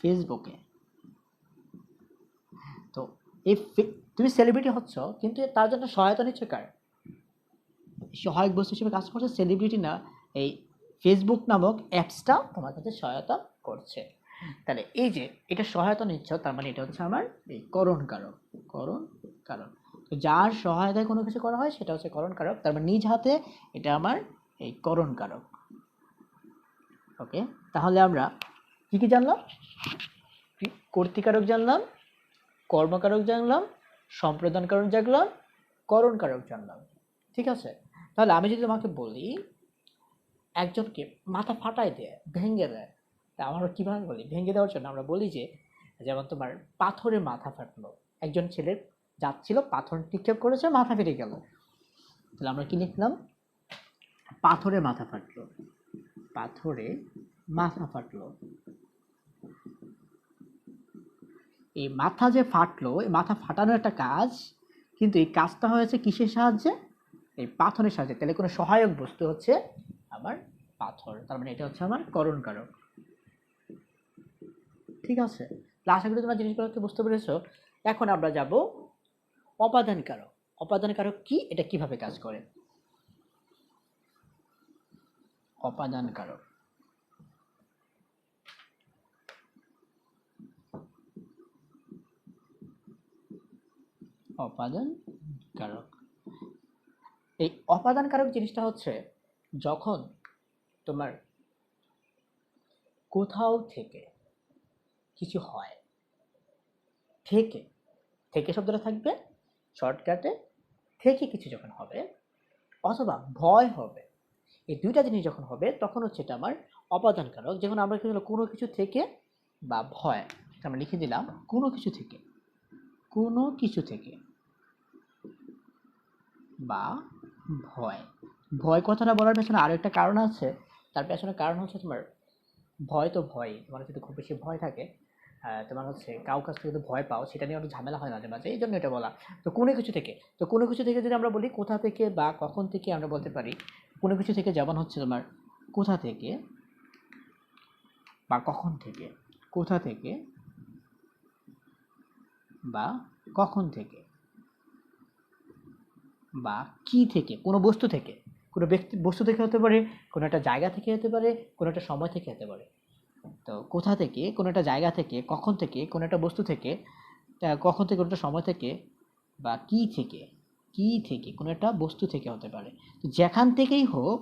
ফেসবুকে। তো এই তুমি সেলিব্রিটি হচ্ছ, কিন্তু তার জন্য সহায়তা নিচ্ছ কার? সহায়ক বস্তু হিসেবে কাজ করছে সেলিব্রিটি না, এই ফেসবুক নামক অ্যাপসটা তোমার কাছে সহায়তা করছে। তাহলে এই যে এটা সহায়তা নিচ্ছ, তার মানে এটা হচ্ছে আমার এই করণ কারক। তো যার সহায়তায় কোনো কিছু করা হয় সেটা হচ্ছে করণ কারক, তার মানে নিজ হাতে এটা আমার এই করণ কারক। ওকে, তাহলে আমরা কি কি জানলাম? কর্তৃকারক জানলাম, কর্মকারক জানলাম, সম্প্রদান কারক জানলাম, করণ কারক জানলাম। ঠিক আছে, তাহলে আমি যদি তোমাকে বলি একজনকে মাথা ফাটাই দেয়, ভেঙে দেয়, তা আমরা কীভাবে বলি? ভেঙে দেওয়ার জন্য আমরা বলি যে, যেমন তোমার পাথরে মাথা ফাটলো, একজন ছেলের যাচ্ছিল, পাথর নিক্ষেপ করেছে, মাথা ফেটে গেল, তাহলে আমরা কি লিখলাম? পাথরে মাথা ফাটলো, পাথরে মাথা ফাটলো। এই মাথা যে ফাটলো, এই মাথা ফাটানোর একটা কাজ, কিন্তু এই কাজটা হয়েছে কিসের সাহায্যে? এই পাথরের সাহায্যে। তাহলে কোনো সহায়ক বস্তু হচ্ছে আমার পাথর, তার মানে এটা হচ্ছে আমার করণ কারক। ঠিক আছে, আশা করি তোমরা জিনিসগুলোকে বুঝতে পেরেছো। এখন আমরা যাব অপাদান কারক। অপাদান কারক কি, এটা কিভাবে কাজ করে? অপাদান কারক, অপাদান কারক। এই অপাদান কারক জিনিসটা হচ্ছে যখন তোমার কোথাও থেকে কিছু হয়, থেকে শব্দটা থাকবে শর্টকাটে, থেকে কিছু যখন হবে, অথবা ভয় হবে, এই দুইটা জিনিস যখন হবে তখন হচ্ছে এটা আমার অপাদান কারক। যখন আমরা কোনো কিছু থেকে বা ভয়, আমরা লিখে দিলাম কোনো কিছু থেকে বা ভয়। ভয় কথাটা বলার পেছনে আরো একটা কারণ আছে। তার পেছনে কারণ হচ্ছে তোমার ভয় তো ভয়, তোমার যদি খুব বেশি ভয় থাকে, তোমার হচ্ছে কাউ কাছ থেকে যদি ভয় পাও, সেটা নিয়ে অনেক ঝামেলা হয় মাঝে মাঝে, এই জন্য এটা বলা। তো কোনো কিছু থেকে যদি আমরা বলি কোথা থেকে বা কখন থেকে, আমরা বলতে পারি কোনো কিছু থেকে, যেমন হচ্ছে তোমার কোথা থেকে বা কখন থেকে, কোথা থেকে বা কখন থেকে বা কি থেকে, কোনো বস্তু থেকে, কোনো বস্তু থেকে হতে পারে, কোনো একটা জায়গা থেকে হতে পারে, কোনো একটা সময় থেকে হতে পারে। তো কোথা থেকে, কোনো একটা জায়গা থেকে, কখন থেকে, কোনো একটা বস্তু থেকে, কখন থেকে, কোনো একটা সময় থেকে, বা কি থেকে কোনো একটা বস্তু থেকে হতে পারে। তো যেখান থেকেই হোক,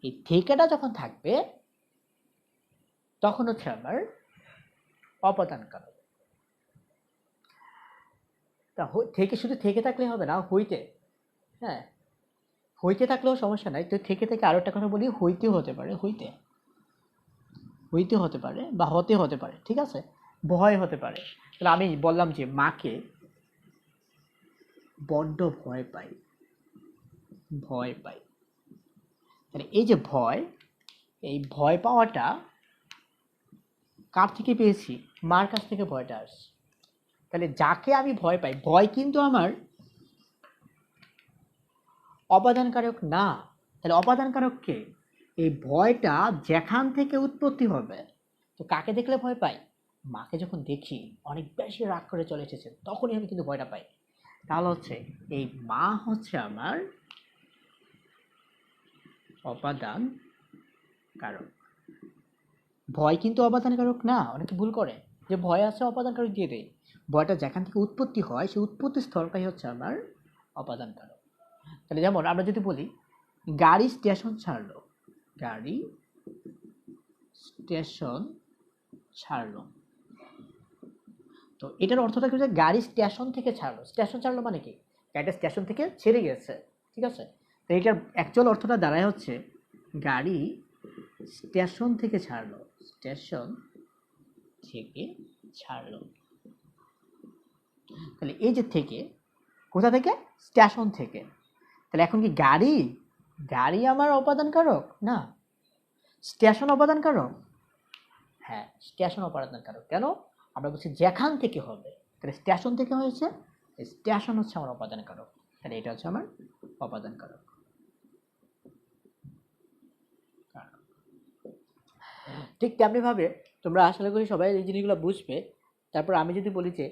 এই থেকেটা যখন থাকবে তখন হচ্ছে আমার অপাদান কারক। তা থেকে শুধু থেকে থাকলে হবে না, হইতে, হ্যাঁ হইতে থাকলেও সমস্যা নাই। তো থেকে আরো একটা কথা বলি, হইতেও হতে পারে, হইতে হতে পারে বা হতে পারে। ঠিক আছে, ভয় হতে পারে। তাহলে আমি বললাম যে মাকে বড্ড ভয় পাই, তাহলে এই যে ভয়, এই ভয় পাওয়াটা কার থেকে পেয়েছি? মার কাছ থেকে ভয়টা আসছে। তাহলে যাকে আমি ভয় পাই, ভয় কিন্তু আমার অপাদান কারক না। তাহলে অপাদান কারক কে? এই ভয়টা যেখান থেকে উৎপত্তি হবে। তো কাকে দেখলে ভয় পাই? মাকে যখন দেখি অনেক বেশি রাগ করে চলে এসেছে, তখনই আমি কিন্তু ভয়টা পাই। তাহলে হচ্ছে এই মা হচ্ছে আমার অপাদান কারক। ভয় কিন্তু অপাদান কারক না, অনেকে ভুল করে যে ভয় আছে অপাদান কারক দিয়ে দেয়। ভয়টা যেখান থেকে উৎপত্তি হয়, সেই উৎপত্তি স্থলটাই হচ্ছে আমার অপাদান কারক। তাহলে যেমন আমরা যদি বলি গাড়ি স্টেশন ছাড়লো, গাড়ি স্টেশন ছাড়লো, তো এটার অর্থটা কি? গাড়ি স্টেশন থেকে ছাড়লো। স্টেশন ছাড়লো মানে কি? গাড়িটা স্টেশন থেকে ছেড়ে গেছে। ঠিক আছে, তো এটার অ্যাকচুয়াল অর্থটা দাঁড়ায় হচ্ছে গাড়ি স্টেশন থেকে ছাড়লো, স্টেশন থেকে ছাড়লো। তাহলে এই যে থেকে, কোথা থেকে? স্টেশন থেকে। তাহলে এখন কি গাড়ি আমার অপাদান কারক না, স্টেশন অপাদান কারক? হ্যাঁ, স্টেশন অপাদান কারক। কেন? আমরা বলছি যেখান থেকে হবে, তাহলে স্টেশন থেকে হয়েছে, স্টেশন হচ্ছে আমার অপাদান কারক, তাহলে এটা হচ্ছে আমার অপাদান কারক। ঠিক তেমনি ভাবে তোমরা আশা করি সবাই এই জিনিসগুলো বুঝবে। তারপর আমি যদি বলি যে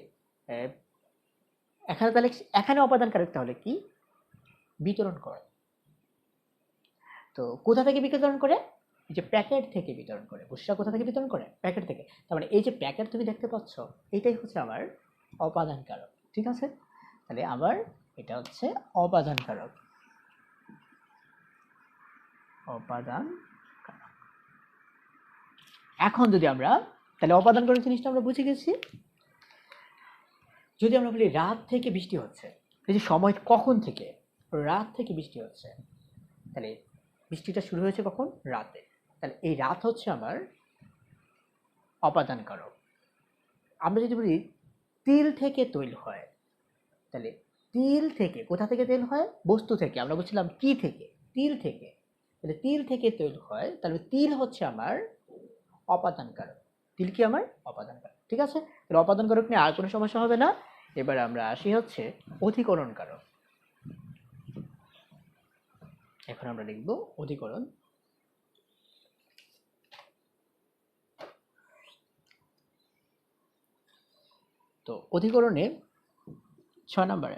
এখানে তাহলে এখানে অপাদান কারক তাহলে কি? বিতরণ করে। তো কোথা থেকে বিতরণ করে? এই যে প্যাকেট থেকে বিতরণ করে। বুঝছো কোথা থেকে বিতরণ করে? প্যাকেট থেকে। তার মানে এই যে প্যাকেট তুমি দেখতে পাচ্ছ, এটাই হচ্ছে আমার অপাদান কারক। ঠিক আছে? তাহলে আবার এটা হচ্ছে অপাদান কারক। অপাদান কারক। এখন যদি আমরা তাহলে অপাদান কারক জিনিসটা আমরা বুঝে গেছি। যদি আমরা বলি রাত থেকে বৃষ্টি হচ্ছে, এই যে সময় কখন থেকে? রাত থেকে বৃষ্টি হচ্ছে, তাহলে বৃষ্টিটা শুরু হয়েছে কখন? রাতে। তাহলে এই রাত হচ্ছে আমার অপাদান কারক। আমরা যদি বলি তিল থেকে তৈল হয়, তাহলে তিল থেকে কোথা থেকে তেল হয়? বস্তু থেকে। আমরা বলছিলাম কি থেকে? তিল থেকে। তাহলে তিল থেকে তৈল হয়, তাহলে তিল হচ্ছে আমার অপাদান কারক। তিল কি আমার অপাদান কারক। ঠিক আছে? তাহলে অপাদান কারক নিয়ে আর কোনো সমস্যা হবে না। এবার আমরা আসি হচ্ছে অধিকরণ কারক। এখন আমরা লিখব অধিকরণ। তো অধিকরণে 6 নম্বরে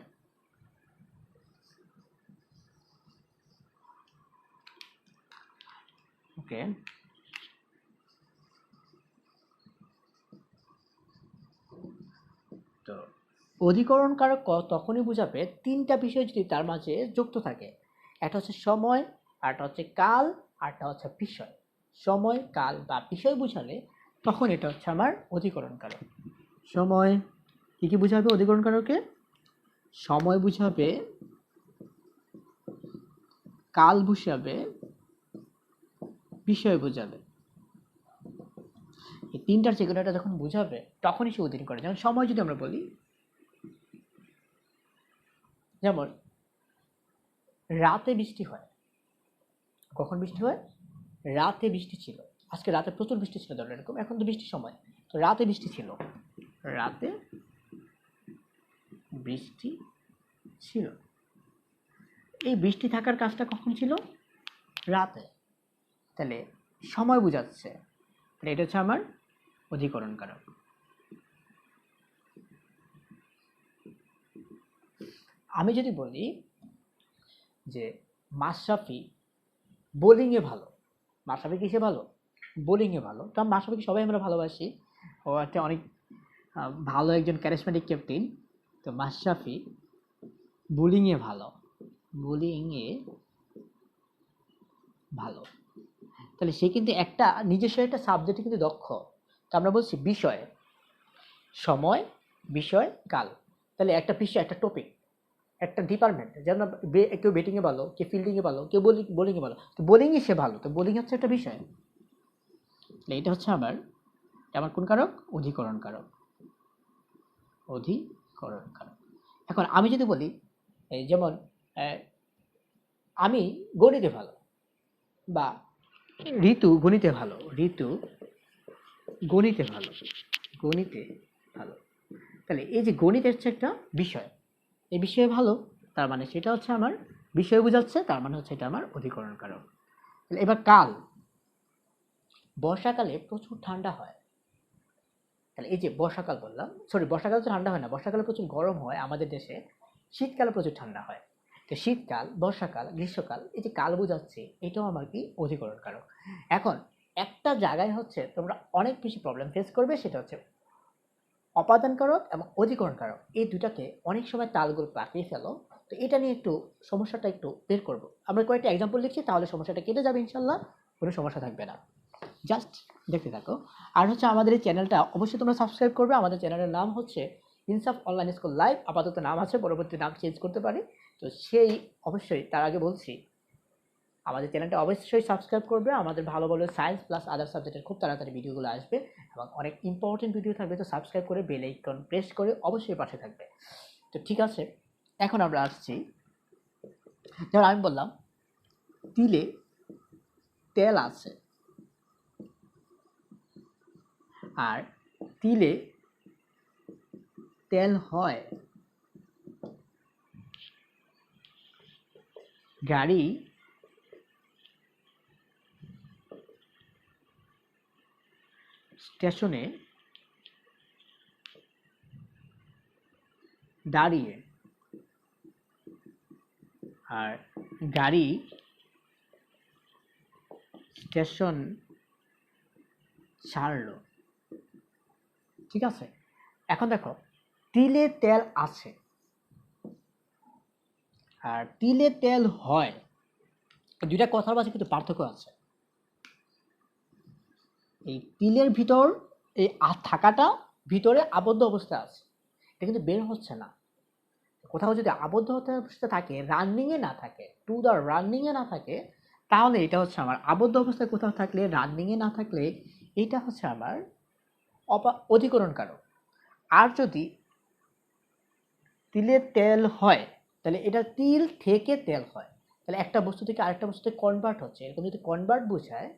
ওকে, তো অধিকরণ কারক তখনই বোঝাবে তিনটা বিষয় যদি তার মাঝে যুক্ত থাকে। একটা হচ্ছে সময়, আরটা হচ্ছে কাল, আরটা হচ্ছে বিষয়। সময়, কাল বা বিষয় বুঝালে তখন এটা হচ্ছে আমার অধিকরণ কারক। সময় কি কি বুঝাবে অধিকরণ কারকে? সময় বুঝাবে, কাল বুঝাবে, বিষয় বুঝাবে। এই তিনটার যে কোনো একটা যখন বুঝাবে তখনই সে অধীন করে। যেমন সময় যদি আমরা বলি, যেমন রাতে বৃষ্টি হয়। কখন বৃষ্টি হয়? রাতে বৃষ্টি ছিল। আজকে রাতে প্রচুর বৃষ্টি ছিল, ধরো এরকম। এখন তো বৃষ্টির সময়, তো রাতে বৃষ্টি ছিল। রাতে বৃষ্টি ছিল। এই বৃষ্টি থাকার কাজটা কখন ছিল? রাতে। তাহলে সময় বোঝাচ্ছে, তাহলে এটা হচ্ছে আমার অধিকরণ কারক। আমি যদি বলি যে মাশরাফি বোলিংয়ে ভালো, মাশরাফি কিসে ভালো? বোলিংয়ে ভালো। তো মাশরাফিকে সবাই আমরা ভালোবাসি, ও একটা অনেক ভালো একজন ক্যারিসমেটিক ক্যাপ্টেন। তো মাশরাফি বোলিংয়ে ভালো, বোলিংয়ে ভালো, তাহলে সে কিন্তু একটা নিজস্ব একটা সাবজেক্টে কিন্তু দক্ষ। তো আমরা বলছি বিষয়, সময়, বিষয়, কাল। তাহলে একটা বিষয়, একটা টপিক, একটা ডিপার্টমেন্ট। যেমন কেউ ব্যাটিংয়ে ভালো, কেউ ফিল্ডিংয়ে ভালো, কেউ বোলিংয়ে ভালো। তো বোলিংয়ে সে ভালো, তো বোলিং হচ্ছে একটা বিষয়। তাহলে এটা হচ্ছে আমার আমার কোন কারক? অধিকরণ কারক। অধিকরণ কারক। এখন আমি যদি বলি এই যেমন আমি গণিতে ভালো, বা ঋতু গণিতে ভালো, ঋতু গণিতে ভালো, গণিতে ভালো। তাহলে এই যে গণিত হচ্ছে একটা বিষয়, এই বিষয়ে ভালো, তার মানে সেটা হচ্ছে আমার বিষয় বোঝাচ্ছে, তার মানে হচ্ছে এটা আমার অধিকরণ কারক। তাহলে এবার কাল, বর্ষাকালে প্রচুর ঠান্ডা হয়। তাহলে এই যে বর্ষাকাল বললাম, সরি বর্ষাকালে তো ঠান্ডা হয় না, বর্ষাকালে প্রচুর গরম হয় আমাদের দেশে, শীতকালে প্রচুর ঠান্ডা হয়। তো শীতকাল, বর্ষাকাল, গ্রীষ্মকাল, এই যে কাল বোঝাচ্ছে, এটাও আমার কি অধিকরণ কারক। এখন একটা জায়গায় হচ্ছে তোমরা অনেক বেশি প্রবলেম ফেস করবে, সেটা হচ্ছে অপাদান কারক এবং অধিকরণ কারক। এই দুটাকে অনেক সময় তালগোল পাকিয়ে ফেলো। তো এটা নিয়ে একটু সমস্যাটা একটু বের করব। আমরা কয়েকটা এক্সাম্পল লিখছি, তাহলে সমস্যাটা কেটে যাবে ইনশাল্লাহ, কোনো সমস্যা থাকবে না। জাস্ট দেখতে থাকো। আর হচ্ছে আমাদের এই চ্যানেলটা অবশ্যই তোমরা সাবস্ক্রাইব করবে। আমাদের চ্যানেলের নাম হচ্ছে ইনসাফ অনলাইন স্কুল লাইভ। আপাতত নাম আছে, পরবর্তী নাম চেঞ্জ করতে পারি। তো সেই অবশ্যই তার আগে বলছি আমাদের চ্যানেলটা অবশ্যই সাবস্ক্রাইব করবে। আমাদের ভালো ভালো সায়েন্স প্লাস আদার সাবজেক্টের খুব তাড়াতাড়ি ভিডিওগুলো আসবে এবং অনেক ইম্পর্টেন্ট ভিডিও থাকবে। তো সাবস্ক্রাইব করে বেল আইকন প্রেস করে অবশ্যই পাশে থাকবে। তো ঠিক আছে, এখন আমরা আসছি, যেমন আমি বললাম তিলে তেল আছে, আর তিলে তেল হয়, গাড়ি স্টেশনে দাঁড়িয়ে, আর গাড়ি স্টেশন ছাড়লো। ঠিক আছে, এখন দেখো তিলে তেল আছে আর তিলে তেল হয়, দুইটা কথার মাঝে কিন্তু পার্থক্য আছে। এই তিলের ভিতর এই থাকাটা ভিতরে আবদ্ধ অবস্থায় আছে, এটা কিন্তু বের হচ্ছে না। কোথাও যদি আবদ্ধ অবস্থায় থাকে, রানিংয়ে না থাকে, টু দ্য রানিংয়ে না থাকে, তাহলে এটা হচ্ছে আমার আবদ্ধ অবস্থায় কোথাও থাকলে, রানিংয়ে না থাকলে এটা হচ্ছে আমার অধিকরণ কারক। আর যদি তিলে তেল হয় তাহলে এটা তিল থেকে তেল হয়, তাহলে একটা বস্তু থেকে আরেকটা বস্তুতে কনভার্ট হচ্ছে। এরকম যদি কনভার্ট বোঝায়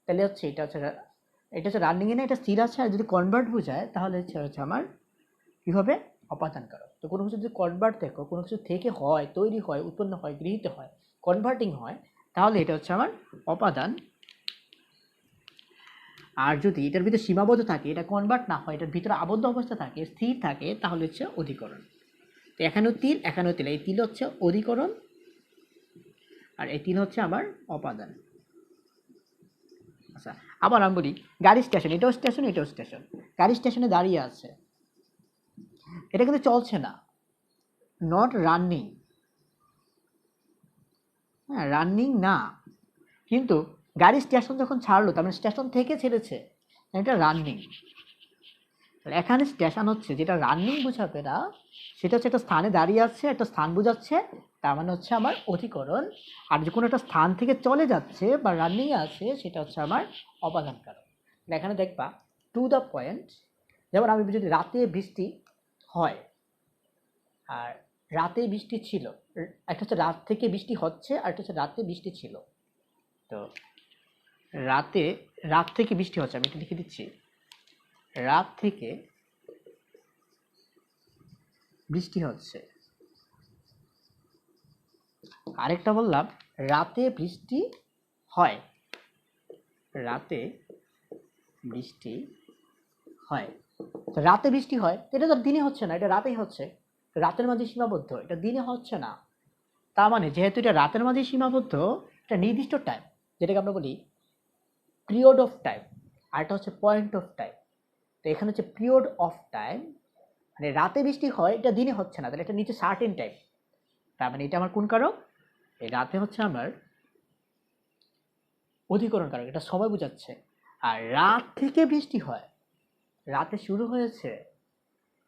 তাহলে হচ্ছে এটা হচ্ছে রানিংয়ে না, এটা স্থির আছে। আর যদি কনভার্ট বোঝায় তাহলে হচ্ছে আমার কী হবে, অপাদান কারক। তো কোনো কিছু যদি কনভার্ট দেখো, কোনো কিছু থেকে হয়, তৈরি হয়, উৎপন্ন হয়, গৃহীত হয়, কনভার্টিং হয়, তাহলে এটা হচ্ছে আমার অপাদান। আর যদি এটার ভিতরে সীমাবদ্ধ থাকে, এটা কনভার্ট না হয়, এটার ভিতরে আবদ্ধ অবস্থা থাকে, স্থির থাকে, তাহলে হচ্ছে অধিকরণ। তো এখানেও তিল, এখানেও তিল, এই তিল হচ্ছে অধিকরণ আর এই তিল হচ্ছে আমার অপাদান। আচ্ছা, আবার আমি বলি গাড়ি স্টেশন, এটাও স্টেশন, এটাও স্টেশন। গাড়ি স্টেশনে দাঁড়িয়ে আছে, এটা কিন্তু চলছে না, নট রানিং। হ্যাঁ, রানিং না, কিন্তু গাড়ি স্টেশন যখন ছাড়লো তার মানে স্টেশন থেকে ছেড়েছে, এটা রানিং। এখানে স্টেশন হচ্ছে যেটা রানিং বোঝাবে না, সেটা হচ্ছে একটা স্থানে দাঁড়িয়ে আছে, একটা স্থান বোঝাচ্ছে, তার মানে হচ্ছে আমার অধিকরণ। আর যে কোনো একটা স্থান থেকে চলে যাচ্ছে বা রানিংয়ে আছে, সেটা হচ্ছে আমার অপাদান কারক। এখানে দেখবা টু দ্য পয়েন্ট, যেমন আমি যদি রাতে বৃষ্টি হয় আর রাতে বৃষ্টি ছিল, একটা হচ্ছে রাত থেকে বৃষ্টি হচ্ছে আর একটা হচ্ছে রাতে বৃষ্টি ছিল। তো রাত থেকে বৃষ্টি হচ্ছে, আমি এটা লিখে দিচ্ছি, রাত থেকে বৃষ্টি হচ্ছে। আরেকটা বললাম রাতে বৃষ্টি হয়, রাতে বৃষ্টি হয়। তো রাতে বৃষ্টি হয়, এটা তো দিনে হচ্ছে না, এটা রাতেই হচ্ছে, রাতের মাঝে সীমাবদ্ধ, এটা দিনে হচ্ছে না। তার মানে যেহেতু এটা রাতের মাঝে সীমাবদ্ধ, এটা নির্দিষ্ট টাইম, যেটাকে আমরা বলি পিরিয়ড অফ টাইম, আর এটা হচ্ছে পয়েন্ট অফ টাইম। তো এখানে হচ্ছে পিরিয়ড অফ টাইম, মানে রাতে বৃষ্টি হয়, এটা দিনে হচ্ছে না, তাহলে এটা নিচে সার্টেন টাইম। তার মানে এটা আমার কোন কারক, এই রাতে হচ্ছে আমার অধিকরণ কারক, এটা সময় বোঝাচ্ছে। আর রাত থেকে বৃষ্টি হয়, রাতে শুরু হয়েছে,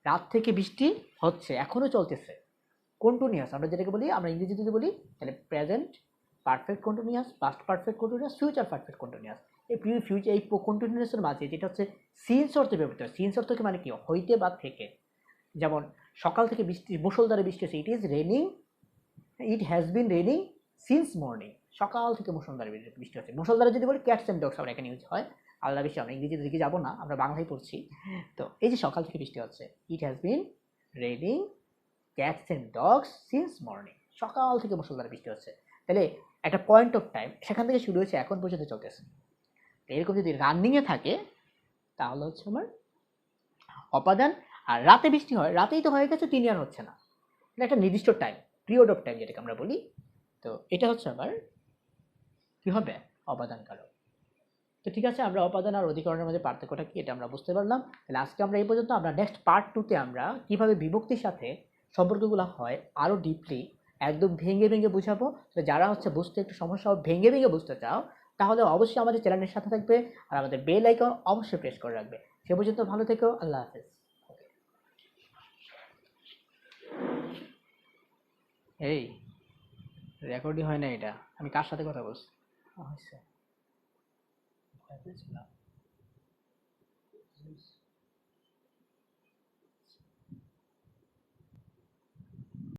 রাত থেকে বৃষ্টি হচ্ছে, এখনো চলতেছে, কন্টিনিউয়াস। আমরা যেটাকে বলি, আমরা ইংরেজিতে যদি বলি তাহলে present perfect continuous, past perfect continuous, future perfect continuous. এই ফিউচার, এই কন্টিনিউয়াসের মাঝে যেটা হচ্ছে সিন্স অর্থে ব্যবহৃত হয়। সিন্স অর্থ মানে কি, হইতে বা থেকে। যেমন সকাল থেকে বৃষ্টি, মুষলধারে বৃষ্টি হচ্ছে, it is raining, it has been raining since morning. সকাল থেকে মুষলধারে বৃষ্টি হচ্ছে। মুষলধারে যদি বলি ক্যাটস অ্যান্ড ডগস, আমরা এখানে ইউজ হয়। আল্লাহ বেশি, আমরা ইংরেজির দিকে যাবো না, আমরা বাংলায় পড়ছি। তো এই যে সকাল থেকে বৃষ্টি হচ্ছে, it has been raining cats and dogs since morning, সকাল থেকে মুষলধারে বৃষ্টি হচ্ছে। তাহলে একটা পয়েন্ট অফ টাইম, সেখান থেকে শুরু হয়েছে, এখন পর্যন্ত চলতেছে। এরকম যদি রানিংয়ে থাকে তাহলে হচ্ছে আমার অপাদান। আর রাতে বৃষ্টি হয়, রাতেই তো হয়ে গেছে, দিনে আর হচ্ছে না, এটা একটা নির্দিষ্ট টাইম, পিরিয়ড অফ টাইম যেটাকে আমরা বলি। তো এটা হচ্ছে আমার কি হবে, অপাদান কারক। তো ঠিক আছে, আমরা অপাদান আর অধিকরণের মধ্যে পার্থক্যটা কি এটা আমরা বুঝতে পারলাম। তাহলে আজকে আমরা এই পর্যন্ত। আমরা নেক্সট পার্ট 2-তে আমরা কিভাবে বিভক্তির সাথে সম্পর্কগুলো হয় আরও ডিপলি একদম ভেঙে ভেঙে বুঝাবো। তো যারা হচ্ছে বুঝতে একটু সমস্যা, ভেঙে ভেঙে বুঝতে চাও, তাহলে অবশ্যই আমাদের চ্যানেলের সাথে থাকবে আর আমাদের বেল আইকন অবশ্যই প্রেস করে রাখবে। সে পর্যন্ত ভালো থেকো, আল্লাহ হাফেজ। এই রেকর্ডই হয় না এটা, আমি কার সাথে কথা বলছি? হয়েছে,